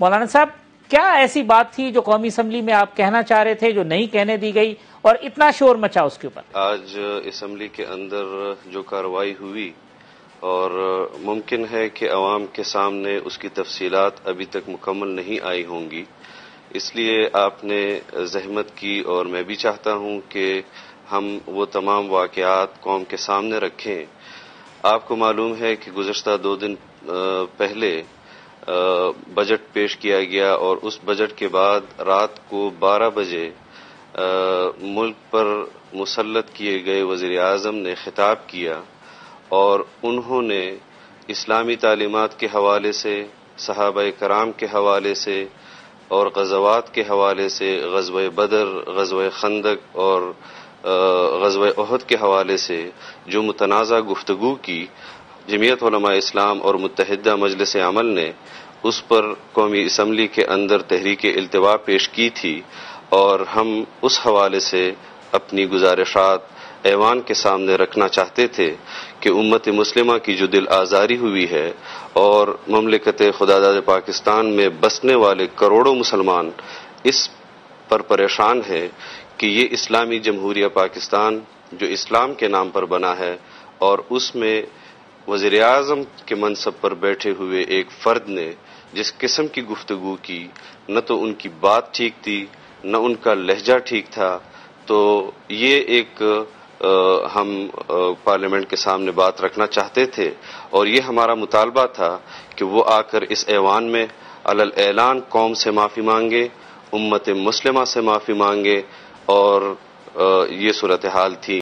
مولانا صاحب کیا ایسی بات تھی جو قومی اسمبلی میں آپ کہنا چاہ رہے تھے جو نہیں کہنے دی گئی اور اتنا شور مچا اس کے اوپر؟ آج اسمبلی کے اندر جو کارروائی ہوئی اور ممکن ہے کہ عوام کے سامنے اس کی تفصیلات ابھی تک مکمل نہیں آئی ہوں گی، اس لیے آپ نے زحمت کی اور میں بھی چاہتا ہوں کہ ہم وہ تمام واقعات قوم کے سامنے رکھیں۔ آپ کو معلوم ہے کہ گزشتہ 2 دن پہلے بجٹ پیش کیا گیا اور اس بجٹ کے بعد رات کو 12 بجے ملک پر مسلط کیے گئے وزیر اعظم نے خطاب کیا اور انہوں نے اسلامی تعلیمات کے حوالے سے، صحابہ کرام کے حوالے سے اور غزوات کے حوالے سے، غزوہ بدر، غزوہ خندق اور غزوہ احد کے حوالے سے جو متنازع گفتگو کی، جمعیت علماء اسلام اور متحدہ مجلس عمل نے اس پر قومی اسمبلی کے اندر تحریک التوا پیش کی تھی، اور ہم اس حوالے سے اپنی گزارشات ایوان کے سامنے رکھنا چاہتے تھے کہ امت مسلمہ کی جو دل آزاری ہوئی ہے اور مملکت خداداد پاکستان میں بسنے والے کروڑوں مسلمان اس پر پریشان ہیں کہ یہ اسلامی جمہوریہ پاکستان جو اسلام کے نام پر بنا ہے اور اس میں وزیر اعظم کے منصب پر بیٹھے ہوئے ایک فرد نے جس قسم کی گفتگو کی، نہ تو ان کی بات ٹھیک تھی نہ ان کا لہجہ ٹھیک تھا، تو یہ ایک ہم پارلیمنٹ کے سامنے بات رکھنا چاہتے تھے اور یہ ہمارا مطالبہ تھا کہ وہ آ کر اس ایوان میں علی الاعلان قوم سے معافی مانگے، امت مسلمہ سے معافی مانگے، اور یہ صورتحال تھی۔